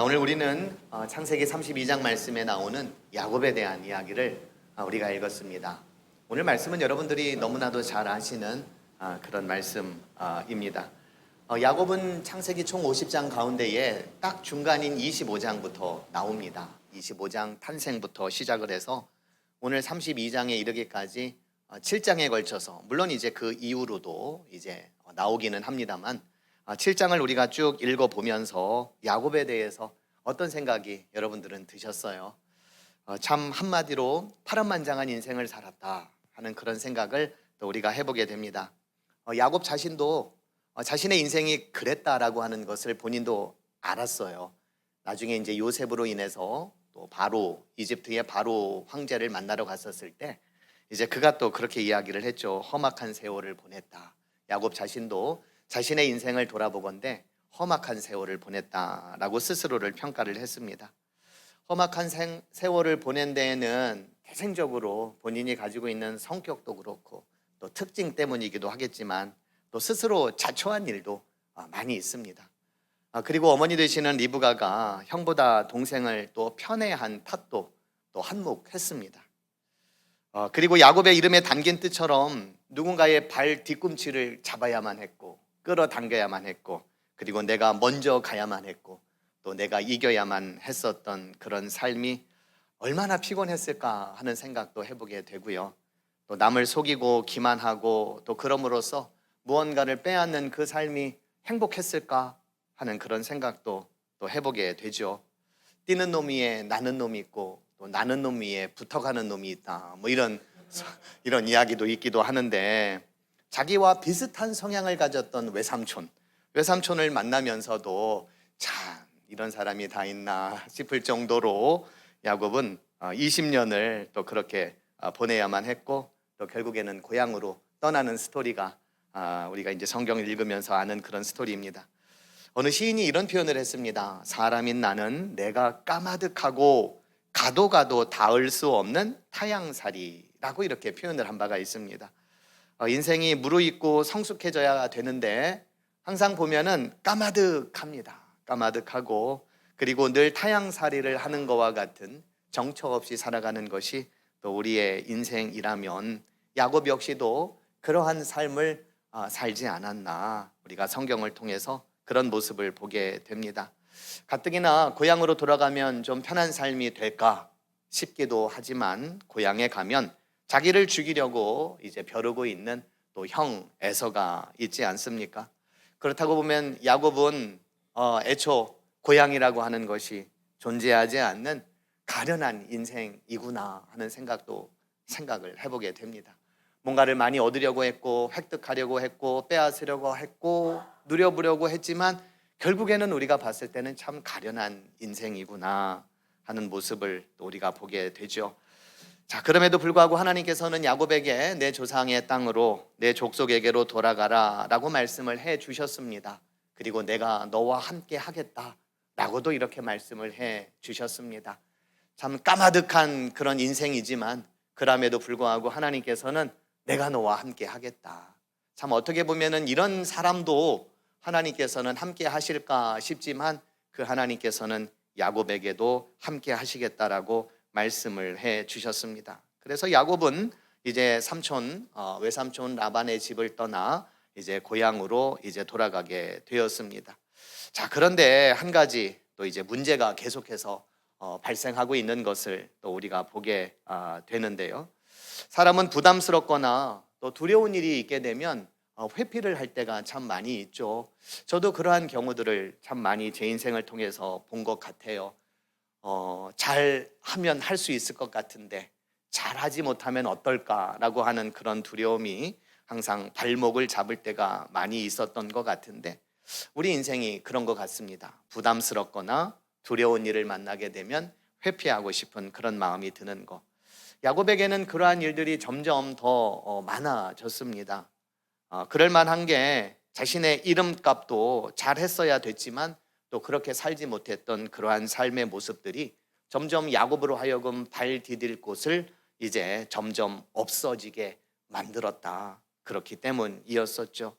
오늘 우리는 창세기 32장 말씀에 나오는 야곱에 대한 이야기를 우리가 읽었습니다. 오늘 말씀은 여러분들이 너무나도 잘 아시는 그런 말씀입니다. 야곱은 창세기 총 50장 가운데에 딱 중간인 25장부터 나옵니다. 25장 탄생부터 시작을 해서 오늘 32장에 이르기까지 7장에 걸쳐서, 물론 이제 그 이후로도 이제 나오기는 합니다만 7장을 우리가 쭉 읽어보면서 야곱에 대해서 어떤 생각이 여러분들은 드셨어요? 참 한마디로 파란만장한 인생을 살았다 하는 그런 생각을 또 우리가 해보게 됩니다. 야곱 자신도 자신의 인생이 그랬다라고 하는 것을 본인도 알았어요. 나중에 이제 요셉으로 인해서 또 바로 이집트의 바로 황제를 만나러 갔었을 때 이제 그가 또 그렇게 이야기를 했죠. 험악한 세월을 보냈다. 야곱 자신도 자신의 인생을 돌아보건대 험악한 세월을 보냈다라고 스스로를 평가를 했습니다. 험악한 세월을 보낸 데에는 태생적으로 본인이 가지고 있는 성격도 그렇고 또 특징 때문이기도 하겠지만 또 스스로 자초한 일도 많이 있습니다. 그리고 어머니 되시는 리브가가 형보다 동생을 또 편애한 탓도 또 한몫했습니다. 그리고 야곱의 이름에 담긴 뜻처럼 누군가의 발 뒤꿈치를 잡아야만 했고 끌어당겨야만 했고 그리고 내가 먼저 가야만 했고 또 내가 이겨야만 했었던 그런 삶이 얼마나 피곤했을까 하는 생각도 해보게 되고요. 또 남을 속이고 기만하고 또 그럼으로써 무언가를 빼앗는 그 삶이 행복했을까 하는 그런 생각도 또 해보게 되죠. 뛰는 놈 위에 나는 놈이 있고 또 나는 놈 위에 붙어가는 놈이 있다, 뭐 이런 이야기도 있기도 하는데, 자기와 비슷한 성향을 가졌던 외삼촌을 만나면서도 참 이런 사람이 다 있나 싶을 정도로 야곱은 20년을 또 그렇게 보내야만 했고 또 결국에는 고향으로 떠나는 스토리가 우리가 이제 성경을 읽으면서 아는 그런 스토리입니다. 어느 시인이 이런 표현을 했습니다. 사람인 나는 내가 까마득하고 가도 닿을 수 없는 타향살이라고 이렇게 표현을 한 바가 있습니다. 인생이 무르익고 성숙해져야 되는데 항상 보면은 까마득합니다. 까마득하고 그리고 늘 타향살이를 하는 것과 같은 정처 없이 살아가는 것이 또 우리의 인생이라면 야곱 역시도 그러한 삶을 살지 않았나, 우리가 성경을 통해서 그런 모습을 보게 됩니다. 가뜩이나 고향으로 돌아가면 좀 편한 삶이 될까 싶기도 하지만 고향에 가면 자기를 죽이려고 이제 벼르고 있는 또 형 에서가 있지 않습니까? 그렇다고 보면 야곱은 애초 고향이라고 하는 것이 존재하지 않는 가련한 인생이구나 하는 생각을 해보게 됩니다. 뭔가를 많이 얻으려고 했고 획득하려고 했고 빼앗으려고 했고 누려보려고 했지만 결국에는 우리가 봤을 때는 참 가련한 인생이구나 하는 모습을 또 우리가 보게 되죠. 자, 그럼에도 불구하고 하나님께서는 야곱에게 내 조상의 땅으로 내 족속에게로 돌아가라 라고 말씀을 해 주셨습니다. 그리고 내가 너와 함께 하겠다 라고도 이렇게 말씀을 해 주셨습니다. 참 까마득한 그런 인생이지만 그럼에도 불구하고 하나님께서는 내가 너와 함께 하겠다. 참 어떻게 보면은 이런 사람도 하나님께서는 함께 하실까 싶지만 그 하나님께서는 야곱에게도 함께 하시겠다라고 말씀을 해 주셨습니다. 그래서 야곱은 이제 외삼촌 라반의 집을 떠나 이제 고향으로 이제 돌아가게 되었습니다. 자, 그런데 한 가지 또 이제 문제가 계속해서 발생하고 있는 것을 또 우리가 보게 되는데요. 사람은 부담스럽거나 또 두려운 일이 있게 되면 회피를 할 때가 참 많이 있죠. 저도 그러한 경우들을 참 많이 제 인생을 통해서 본 것 같아요. 잘하면 할 수 있을 것 같은데 잘하지 못하면 어떨까라고 하는 그런 두려움이 항상 발목을 잡을 때가 많이 있었던 것 같은데, 우리 인생이 그런 것 같습니다. 부담스럽거나 두려운 일을 만나게 되면 회피하고 싶은 그런 마음이 드는 것. 야곱에게는 그러한 일들이 점점 더 많아졌습니다. 그럴 만한 게 자신의 이름값도 잘했어야 됐지만 또 그렇게 살지 못했던 그러한 삶의 모습들이 점점 야곱으로 하여금 발 디딜 곳을 이제 점점 없어지게 만들었다. 그렇기 때문이었었죠.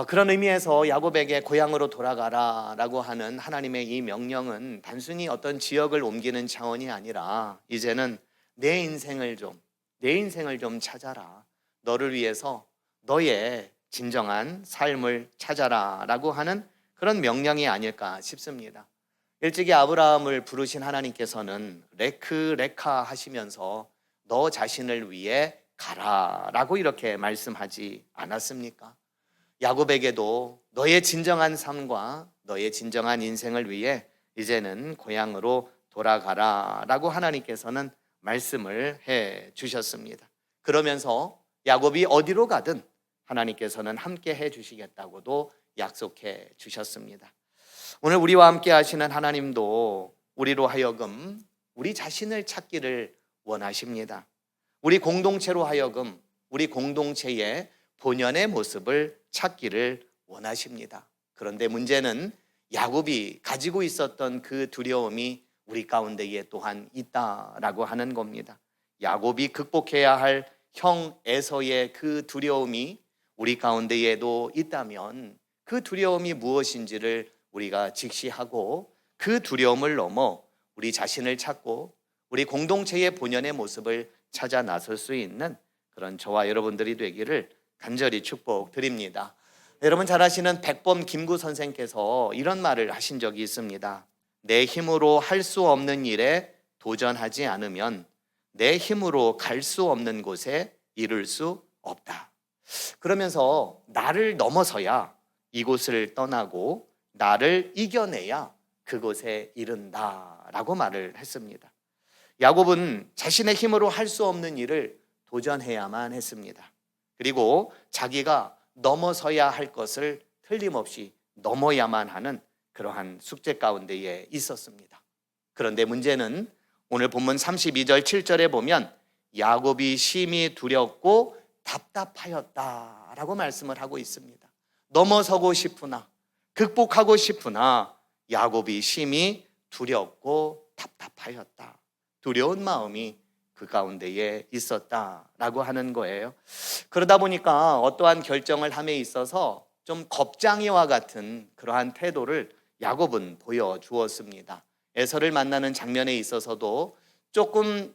그런 의미에서 야곱에게 고향으로 돌아가라라고 하는 하나님의 이 명령은 단순히 어떤 지역을 옮기는 차원이 아니라 이제는 내 인생을 좀 찾아라. 너를 위해서 너의 진정한 삶을 찾아라라고 하는 그런 명령이 아닐까 싶습니다. 일찍이 아브라함을 부르신 하나님께서는 레카 하시면서 너 자신을 위해 가라라고 이렇게 말씀하지 않았습니까? 야곱에게도 너의 진정한 삶과 너의 진정한 인생을 위해 이제는 고향으로 돌아가라라고 하나님께서는 말씀을 해 주셨습니다. 그러면서 야곱이 어디로 가든 하나님께서는 함께 해 주시겠다고도 약속해 주셨습니다. 오늘 우리와 함께 하시는 하나님도 우리로 하여금 우리 자신을 찾기를 원하십니다. 우리 공동체로 하여금 우리 공동체의 본연의 모습을 찾기를 원하십니다. 그런데 문제는 야곱이 가지고 있었던 그 두려움이 우리 가운데에 또한 있다라고 하는 겁니다. 야곱이 극복해야 할 형 에서의 그 두려움이 우리 가운데에도 있다면 그 두려움이 무엇인지를 우리가 직시하고 그 두려움을 넘어 우리 자신을 찾고 우리 공동체의 본연의 모습을 찾아 나설 수 있는 그런 저와 여러분들이 되기를 간절히 축복드립니다. 여러분 잘 아시는 백범 김구 선생께서 이런 말을 하신 적이 있습니다. 내 힘으로 할 수 없는 일에 도전하지 않으면 내 힘으로 갈 수 없는 곳에 이를 수 없다. 그러면서 나를 넘어서야 이곳을 떠나고 나를 이겨내야 그곳에 이른다라고 말을 했습니다. 야곱은 자신의 힘으로 할 수 없는 일을 도전해야만 했습니다. 그리고 자기가 넘어서야 할 것을 틀림없이 넘어야만 하는 그러한 숙제 가운데에 있었습니다. 그런데 문제는 오늘 본문 32절 7절에 보면 야곱이 심히 두렵고 답답하였다라고 말씀을 하고 있습니다. 넘어서고 싶으나 극복하고 싶으나 야곱이 심히 두렵고 답답하였다. 두려운 마음이 그 가운데에 있었다라고 하는 거예요. 그러다 보니까 어떠한 결정을 함에 있어서 좀 겁장이와 같은 그러한 태도를 야곱은 보여주었습니다. 에서를 만나는 장면에 있어서도 조금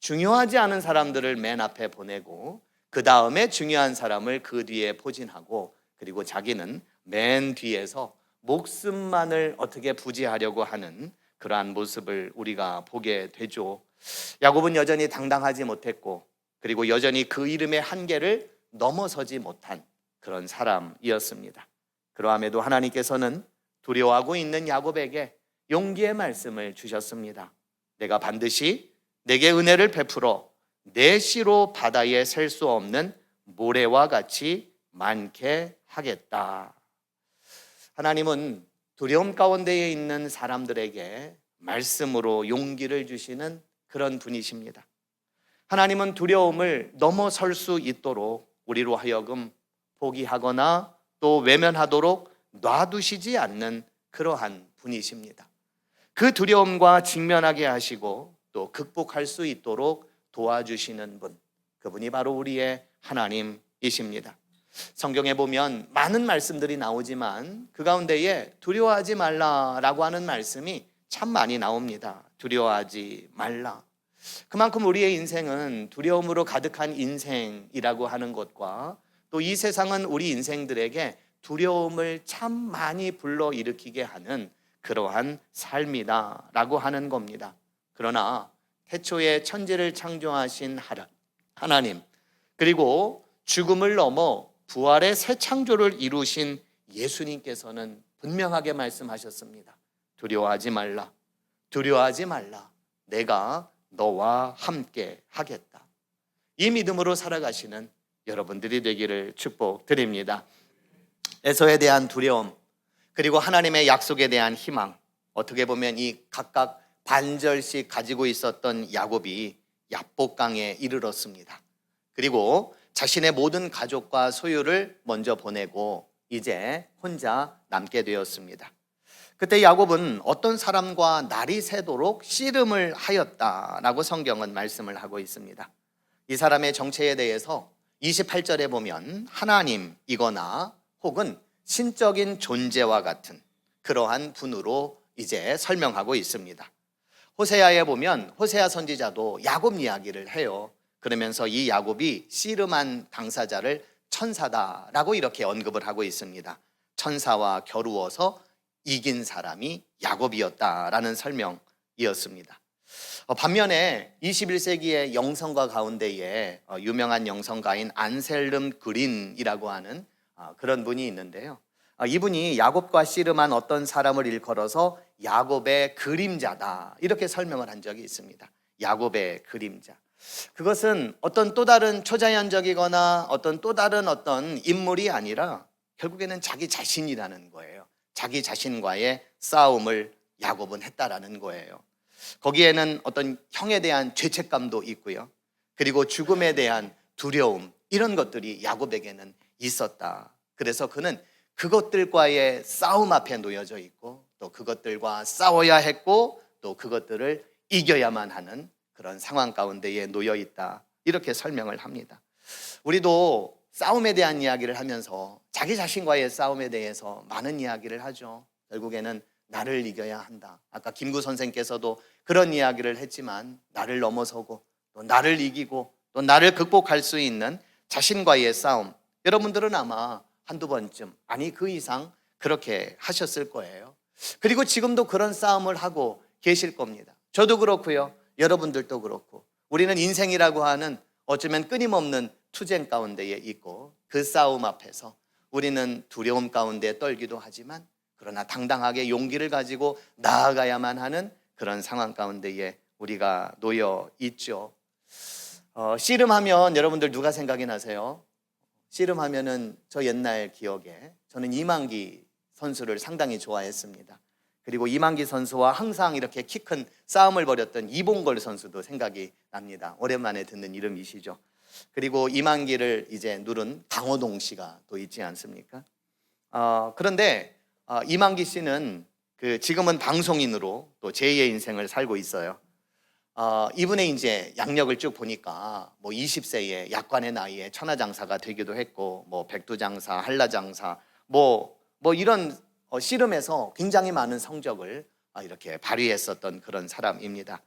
중요하지 않은 사람들을 맨 앞에 보내고 그 다음에 중요한 사람을 그 뒤에 포진하고 그리고 자기는 맨 뒤에서 목숨만을 어떻게 부지하려고 하는 그러한 모습을 우리가 보게 되죠. 야곱은 여전히 당당하지 못했고 그리고 여전히 그 이름의 한계를 넘어서지 못한 그런 사람이었습니다. 그러함에도 하나님께서는 두려워하고 있는 야곱에게 용기의 말씀을 주셨습니다. 내가 반드시 내게 은혜를 베풀어 내 씨로 바다에 셀 수 없는 모래와 같이 많게 하겠다. 하나님은 두려움 가운데에 있는 사람들에게 말씀으로 용기를 주시는 그런 분이십니다. 하나님은 두려움을 넘어설 수 있도록 우리로 하여금 포기하거나 또 외면하도록 놔두시지 않는 그러한 분이십니다. 그 두려움과 직면하게 하시고 또 극복할 수 있도록 도와주시는 분, 그분이 바로 우리의 하나님이십니다. 성경에 보면 많은 말씀들이 나오지만 그 가운데에 두려워하지 말라라고 하는 말씀이 참 많이 나옵니다. 두려워하지 말라. 그만큼 우리의 인생은 두려움으로 가득한 인생이라고 하는 것과 또 이 세상은 우리 인생들에게 두려움을 참 많이 불러일으키게 하는 그러한 삶이다라고 하는 겁니다. 그러나 태초에 천지를 창조하신 하나님, 그리고 죽음을 넘어 부활의 새 창조를 이루신 예수님께서는 분명하게 말씀하셨습니다. 두려워하지 말라. 두려워하지 말라. 내가 너와 함께 하겠다. 이 믿음으로 살아가시는 여러분들이 되기를 축복드립니다. 에서에 대한 두려움, 그리고 하나님의 약속에 대한 희망, 어떻게 보면 이 각각 반절씩 가지고 있었던 야곱이 야복강에 이르렀습니다. 그리고 자신의 모든 가족과 소유를 먼저 보내고 이제 혼자 남게 되었습니다. 그때 야곱은 어떤 사람과 날이 새도록 씨름을 하였다라고 성경은 말씀을 하고 있습니다. 이 사람의 정체에 대해서 28절에 보면 하나님이거나 혹은 신적인 존재와 같은 그러한 분으로 이제 설명하고 있습니다. 호세아에 보면 호세아 선지자도 야곱 이야기를 해요. 그러면서 이 야곱이 씨름한 당사자를 천사다라고 이렇게 언급을 하고 있습니다. 천사와 겨루어서 이긴 사람이 야곱이었다라는 설명이었습니다. 반면에 21세기의 영성가 가운데에 유명한 영성가인 안셀름 그린이라고 하는 그런 분이 있는데요. 이분이 야곱과 씨름한 어떤 사람을 일컬어서 야곱의 그림자다 이렇게 설명을 한 적이 있습니다. 야곱의 그림자. 그것은 어떤 또 다른 초자연적이거나 어떤 또 다른 어떤 인물이 아니라 결국에는 자기 자신이라는 거예요. 자기 자신과의 싸움을 야곱은 했다라는 거예요. 거기에는 어떤 형에 대한 죄책감도 있고요. 그리고 죽음에 대한 두려움, 이런 것들이 야곱에게는 있었다. 그래서 그는 그것들과의 싸움 앞에 놓여져 있고 또 그것들과 싸워야 했고 또 그것들을 이겨야만 하는 그런 상황 가운데에 놓여 있다. 이렇게 설명을 합니다. 우리도 싸움에 대한 이야기를 하면서 자기 자신과의 싸움에 대해서 많은 이야기를 하죠. 결국에는 나를 이겨야 한다. 아까 김구 선생께서도 그런 이야기를 했지만 나를 넘어서고 또 나를 이기고 또 나를 극복할 수 있는 자신과의 싸움, 여러분들은 아마 한두 번쯤, 아니 그 이상 그렇게 하셨을 거예요. 그리고 지금도 그런 싸움을 하고 계실 겁니다. 저도 그렇고요. 여러분들도 그렇고 우리는 인생이라고 하는 어쩌면 끊임없는 투쟁 가운데에 있고 그 싸움 앞에서 우리는 두려움 가운데 떨기도 하지만 그러나 당당하게 용기를 가지고 나아가야만 하는 그런 상황 가운데에 우리가 놓여 있죠. 씨름하면 여러분들 누가 생각이 나세요? 씨름하면은 저 옛날 기억에 저는 이만기 선수를 상당히 좋아했습니다. 그리고 이만기 선수와 항상 이렇게 키 큰 싸움을 벌였던 이봉걸 선수도 생각이 납니다. 오랜만에 듣는 이름이시죠. 그리고 이만기를 이제 누른 강호동 씨가 또 있지 않습니까? 그런데 이만기 씨는 지금은 방송인으로 또 제2의 인생을 살고 있어요. 이분의 이제 양력을 쭉 보니까 뭐 20세에 약관의 나이에 천하장사가 되기도 했고 뭐 백두장사, 한라장사 뭐 이런 씨름에서 굉장히 많은 성적을 이렇게 발휘했었던 그런 사람입니다.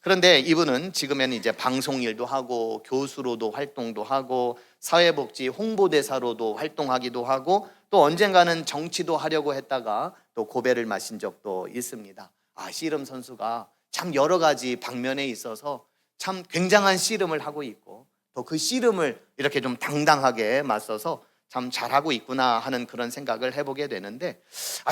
그런데 이분은 지금에는 이제 방송 일도 하고 교수로도 활동도 하고 사회복지 홍보대사로도 활동하기도 하고 또 언젠가는 정치도 하려고 했다가 또 고배를 마신 적도 있습니다. 씨름 선수가 참 여러 가지 방면에 있어서 참 굉장한 씨름을 하고 있고 또 그 씨름을 이렇게 좀 당당하게 맞서서 참 잘하고 있구나 하는 그런 생각을 해보게 되는데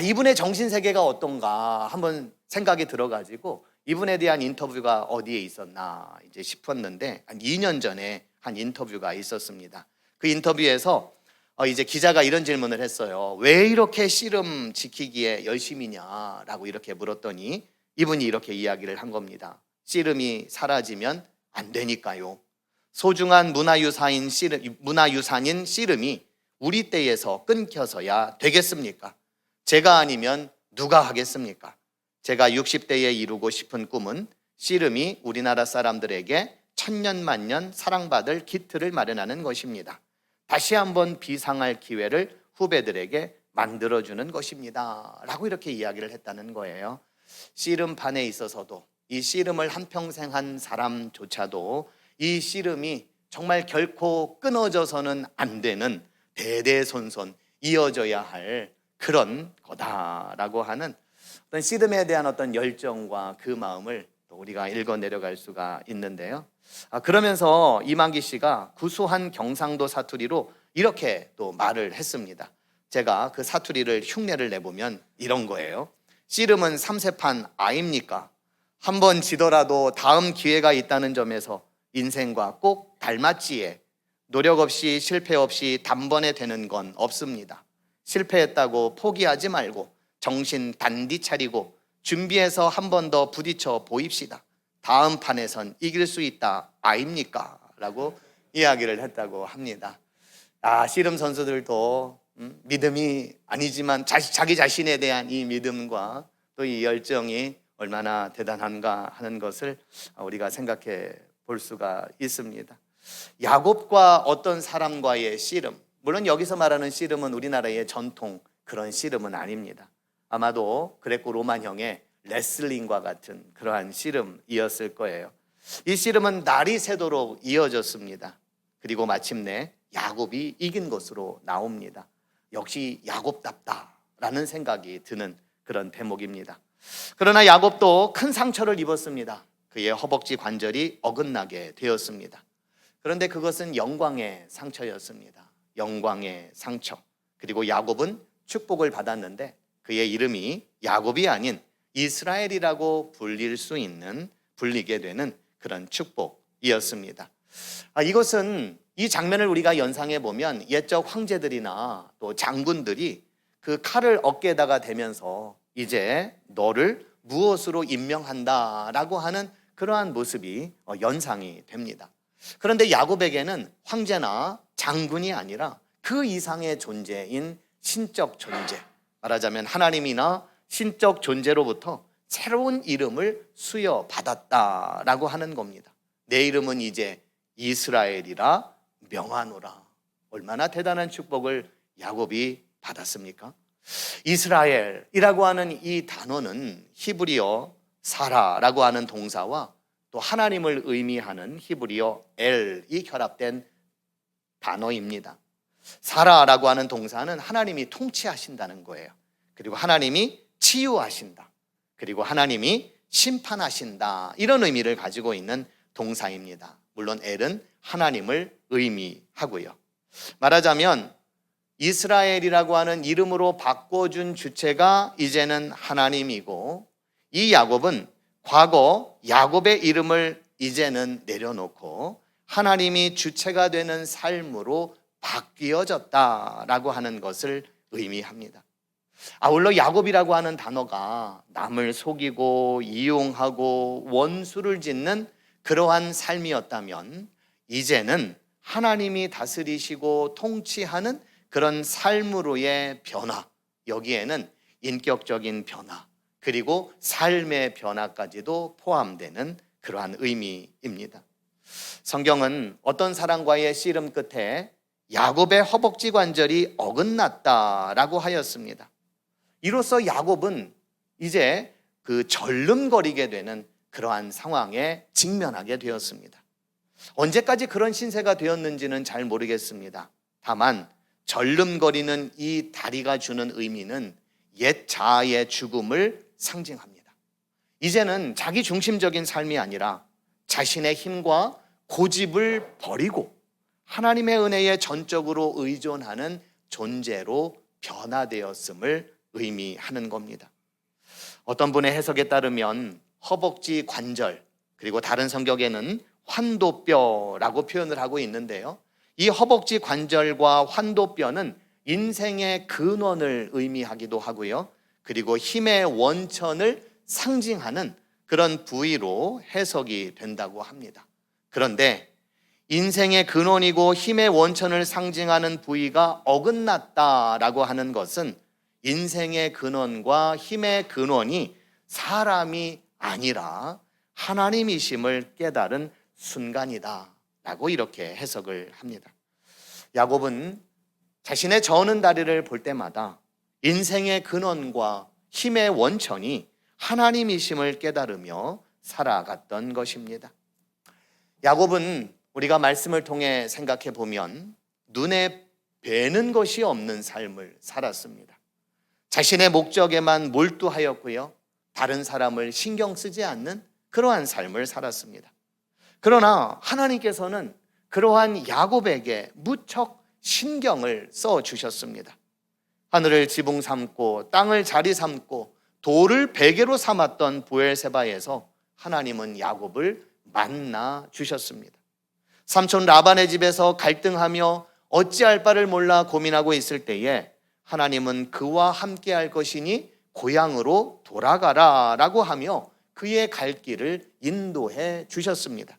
이분의 정신세계가 어떤가 한번 생각이 들어가지고 이분에 대한 인터뷰가 어디에 있었나 이제 싶었는데 한 2년 전에 한 인터뷰가 있었습니다. 그 인터뷰에서 이제 기자가 이런 질문을 했어요. 왜 이렇게 씨름 지키기에 열심이냐라고 이렇게 물었더니 이분이 이렇게 이야기를 한 겁니다. 씨름이 사라지면 안 되니까요. 소중한 문화유산인 씨름이 우리 때에서 끊겨서야 되겠습니까? 제가 아니면 누가 하겠습니까? 제가 60대에 이루고 싶은 꿈은 씨름이 우리나라 사람들에게 천년만년 사랑받을 기틀을 마련하는 것입니다. 다시 한번 비상할 기회를 후배들에게 만들어주는 것입니다. 라고 이렇게 이야기를 했다는 거예요. 씨름판에 있어서도 이 씨름을 한평생 한 사람조차도 이 씨름이 정말 결코 끊어져서는 안 되는 대대손손 이어져야 할 그런 거다라고 하는 어떤 씨름에 대한 어떤 열정과 그 마음을 또 우리가 읽어 내려갈 수가 있는데요. 그러면서 이만기 씨가 구수한 경상도 사투리로 이렇게 또 말을 했습니다. 제가 그 사투리를 흉내를 내보면 이런 거예요. 씨름은 삼세판 아입니까? 한번 지더라도 다음 기회가 있다는 점에서 인생과 꼭 닮았지에 노력 없이 실패 없이 단번에 되는 건 없습니다. 실패했다고 포기하지 말고 정신 단디 차리고 준비해서 한 번 더 부딪혀 보입시다. 다음 판에선 이길 수 있다 아닙니까? 라고 이야기를 했다고 합니다. 씨름 선수들도 믿음이 아니지만 자기 자신에 대한 이 믿음과 또 이 열정이 얼마나 대단한가 하는 것을 우리가 생각해 볼 수가 있습니다. 야곱과 어떤 사람과의 씨름, 물론 여기서 말하는 씨름은 우리나라의 전통 그런 씨름은 아닙니다. 아마도 그레코 로마형의 레슬링과 같은 그러한 씨름이었을 거예요. 이 씨름은 날이 새도록 이어졌습니다. 그리고 마침내 야곱이 이긴 것으로 나옵니다. 역시 야곱답다라는 생각이 드는 그런 대목입니다. 그러나 야곱도 큰 상처를 입었습니다. 그의 허벅지 관절이 어긋나게 되었습니다. 그런데 그것은 영광의 상처였습니다. 영광의 상처. 그리고 야곱은 축복을 받았는데 그의 이름이 야곱이 아닌 이스라엘이라고 불리게 되는 그런 축복이었습니다. 이것은 이 장면을 우리가 연상해 보면 옛적 황제들이나 또 장군들이 그 칼을 어깨에다가 대면서 이제 너를 무엇으로 임명한다라고 하는 그러한 모습이 연상이 됩니다. 그런데 야곱에게는 황제나 장군이 아니라 그 이상의 존재인 신적 존재, 말하자면 하나님이나 신적 존재로부터 새로운 이름을 수여받았다라고 하는 겁니다. 내 이름은 이제 이스라엘이라 명하노라. 얼마나 대단한 축복을 야곱이 받았습니까? 이스라엘이라고 하는 이 단어는 히브리어 사라라고 하는 동사와 또 하나님을 의미하는 히브리어 엘이 결합된 단어입니다. 사라라고 하는 동사는 하나님이 통치하신다는 거예요. 그리고 하나님이 치유하신다. 그리고 하나님이 심판하신다. 이런 의미를 가지고 있는 동사입니다. 물론 엘은 하나님을 의미하고요. 말하자면 이스라엘이라고 하는 이름으로 바꿔준 주체가 이제는 하나님이고, 이 야곱은 과거 야곱의 이름을 이제는 내려놓고 하나님이 주체가 되는 삶으로 바뀌어졌다라고 하는 것을 의미합니다. 아울러 야곱이라고 하는 단어가 남을 속이고 이용하고 원수를 짓는 그러한 삶이었다면 이제는 하나님이 다스리시고 통치하는 그런 삶으로의 변화, 여기에는 인격적인 변화 그리고 삶의 변화까지도 포함되는 그러한 의미입니다. 성경은 어떤 사람과의 씨름 끝에 야곱의 허벅지 관절이 어긋났다라고 하였습니다. 이로써 야곱은 이제 그 절름거리게 되는 그러한 상황에 직면하게 되었습니다. 언제까지 그런 신세가 되었는지는 잘 모르겠습니다. 다만 절름거리는 이 다리가 주는 의미는 옛 자아의 죽음을 상징합니다. 이제는 자기 중심적인 삶이 아니라 자신의 힘과 고집을 버리고 하나님의 은혜에 전적으로 의존하는 존재로 변화되었음을 의미하는 겁니다. 어떤 분의 해석에 따르면 허벅지 관절, 그리고 다른 성경에는 환도뼈라고 표현을 하고 있는데요. 이 허벅지 관절과 환도뼈는 인생의 근원을 의미하기도 하고요. 그리고 힘의 원천을 상징하는 그런 부위로 해석이 된다고 합니다. 그런데 인생의 근원이고 힘의 원천을 상징하는 부위가 어긋났다라고 하는 것은 인생의 근원과 힘의 근원이 사람이 아니라 하나님이심을 깨달은 순간이다 라고 이렇게 해석을 합니다. 야곱은 자신의 저는 다리를 볼 때마다 인생의 근원과 힘의 원천이 하나님이심을 깨달으며 살아갔던 것입니다. 야곱은 우리가 말씀을 통해 생각해 보면 눈에 뵈는 것이 없는 삶을 살았습니다. 자신의 목적에만 몰두하였고요. 다른 사람을 신경 쓰지 않는 그러한 삶을 살았습니다. 그러나 하나님께서는 그러한 야곱에게 무척 신경을 써 주셨습니다. 하늘을 지붕 삼고 땅을 자리 삼고 돌을 베개로 삼았던 브엘세바에서 하나님은 야곱을 만나 주셨습니다. 삼촌 라반의 집에서 갈등하며 어찌할 바를 몰라 고민하고 있을 때에 하나님은 그와 함께 할 것이니 고향으로 돌아가라 라고 하며 그의 갈 길을 인도해 주셨습니다.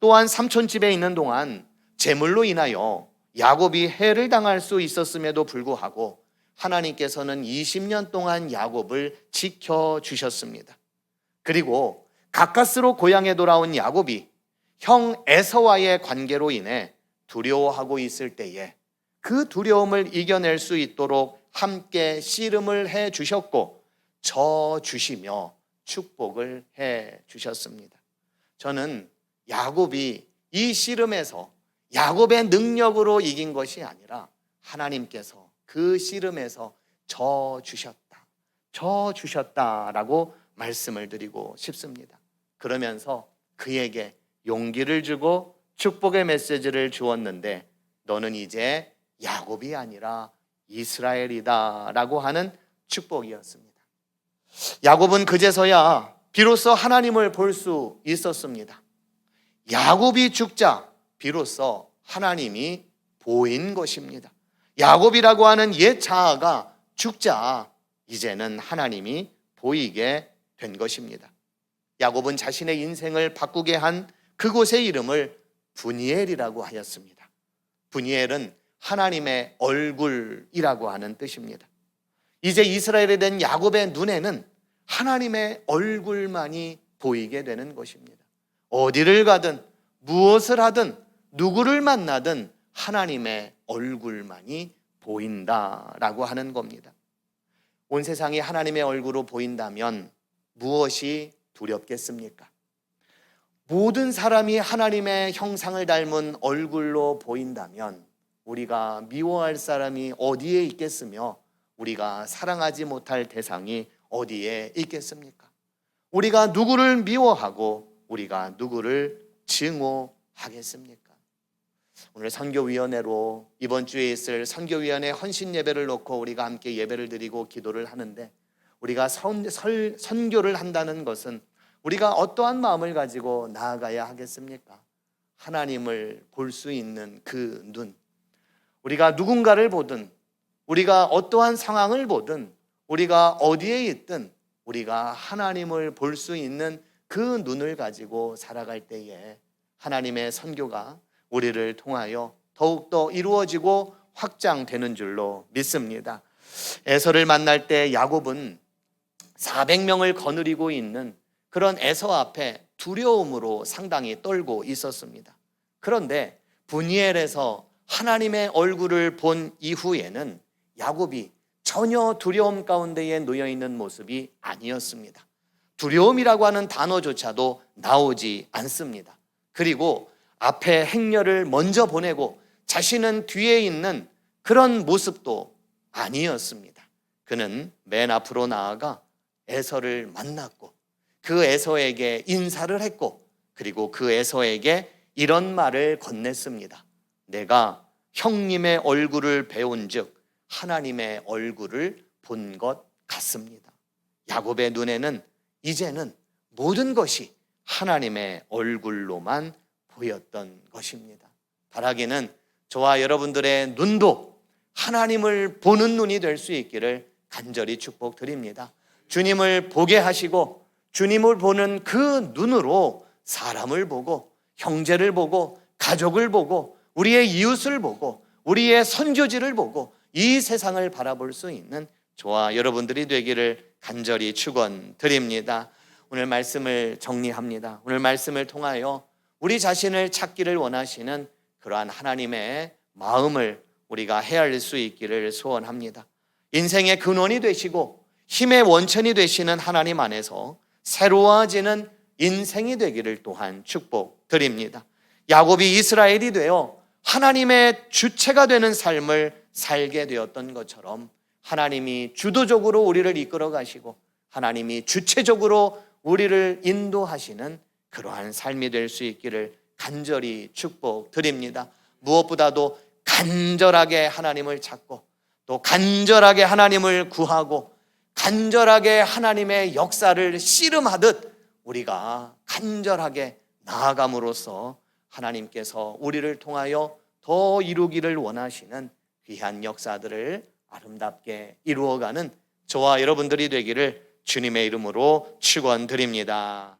또한 삼촌 집에 있는 동안 재물로 인하여 야곱이 해를 당할 수 있었음에도 불구하고 하나님께서는 20년 동안 야곱을 지켜주셨습니다. 그리고 가까스로 고향에 돌아온 야곱이 형 에서와의 관계로 인해 두려워하고 있을 때에 그 두려움을 이겨낼 수 있도록 함께 씨름을 해 주셨고 저 주시며 축복을 해 주셨습니다. 저는 야곱이 이 씨름에서 야곱의 능력으로 이긴 것이 아니라 하나님께서 그 씨름에서 저 주셨다라고 말씀을 드리고 싶습니다. 그러면서 그에게 용기를 주고 축복의 메시지를 주었는데 너는 이제 야곱이 아니라 이스라엘이다 라고 하는 축복이었습니다. 야곱은 그제서야 비로소 하나님을 볼 수 있었습니다. 야곱이 죽자 비로소 하나님이 보인 것입니다. 야곱이라고 하는 옛 자아가 죽자 이제는 하나님이 보이게 된 것입니다. 야곱은 자신의 인생을 바꾸게 한 그곳의 이름을 브니엘이라고 하였습니다. 브니엘은 하나님의 얼굴이라고 하는 뜻입니다. 이제 이스라엘에 된 야곱의 눈에는 하나님의 얼굴만이 보이게 되는 것입니다. 어디를 가든 무엇을 하든 누구를 만나든 하나님의 얼굴만이 보인다라고 하는 겁니다. 온 세상이 하나님의 얼굴로 보인다면 무엇이 두렵겠습니까? 모든 사람이 하나님의 형상을 닮은 얼굴로 보인다면 우리가 미워할 사람이 어디에 있겠으며 우리가 사랑하지 못할 대상이 어디에 있겠습니까? 우리가 누구를 미워하고 우리가 누구를 증오하겠습니까? 오늘 선교위원회로 이번 주에 있을 선교위원회 헌신 예배를 놓고 우리가 함께 예배를 드리고 기도를 하는데 우리가 선교를 한다는 것은 우리가 어떠한 마음을 가지고 나아가야 하겠습니까? 하나님을 볼 수 있는 그 눈, 우리가 누군가를 보든 우리가 어떠한 상황을 보든 우리가 어디에 있든 우리가 하나님을 볼 수 있는 그 눈을 가지고 살아갈 때에 하나님의 선교가 우리를 통하여 더욱더 이루어지고 확장되는 줄로 믿습니다. 에서를 만날 때 야곱은 400명을 거느리고 있는 그런 에서 앞에 두려움으로 상당히 떨고 있었습니다. 그런데 브니엘에서 하나님의 얼굴을 본 이후에는 야곱이 전혀 두려움 가운데에 놓여 있는 모습이 아니었습니다. 두려움이라고 하는 단어조차도 나오지 않습니다. 그리고 앞에 행렬을 먼저 보내고 자신은 뒤에 있는 그런 모습도 아니었습니다. 그는 맨 앞으로 나아가 에서를 만났고 그 에서에게 인사를 했고 그리고 그 에서에게 이런 말을 건넸습니다. 내가 형님의 얼굴을 배운 즉 하나님의 얼굴을 본 것 같습니다. 야곱의 눈에는 이제는 모든 것이 하나님의 얼굴로만 보였던 것입니다. 바라기는 저와 여러분들의 눈도 하나님을 보는 눈이 될 수 있기를 간절히 축복드립니다. 주님을 보게 하시고 주님을 보는 그 눈으로 사람을 보고 형제를 보고 가족을 보고 우리의 이웃을 보고 우리의 선교지를 보고 이 세상을 바라볼 수 있는 저와 여러분들이 되기를 간절히 축원드립니다. 오늘 말씀을 정리합니다. 오늘 말씀을 통하여 우리 자신을 찾기를 원하시는 그러한 하나님의 마음을 우리가 헤아릴 수 있기를 소원합니다. 인생의 근원이 되시고 힘의 원천이 되시는 하나님 안에서 새로워지는 인생이 되기를 또한 축복드립니다. 야곱이 이스라엘이 되어 하나님의 주체가 되는 삶을 살게 되었던 것처럼 하나님이 주도적으로 우리를 이끌어 가시고 하나님이 주체적으로 우리를 인도하시는 그러한 삶이 될 수 있기를 간절히 축복드립니다. 무엇보다도 간절하게 하나님을 찾고 또 간절하게 하나님을 구하고 간절하게 하나님의 역사를 씨름하듯 우리가 간절하게 나아감으로써 하나님께서 우리를 통하여 더 이루기를 원하시는 귀한 역사들을 아름답게 이루어가는 저와 여러분들이 되기를 주님의 이름으로 축원드립니다.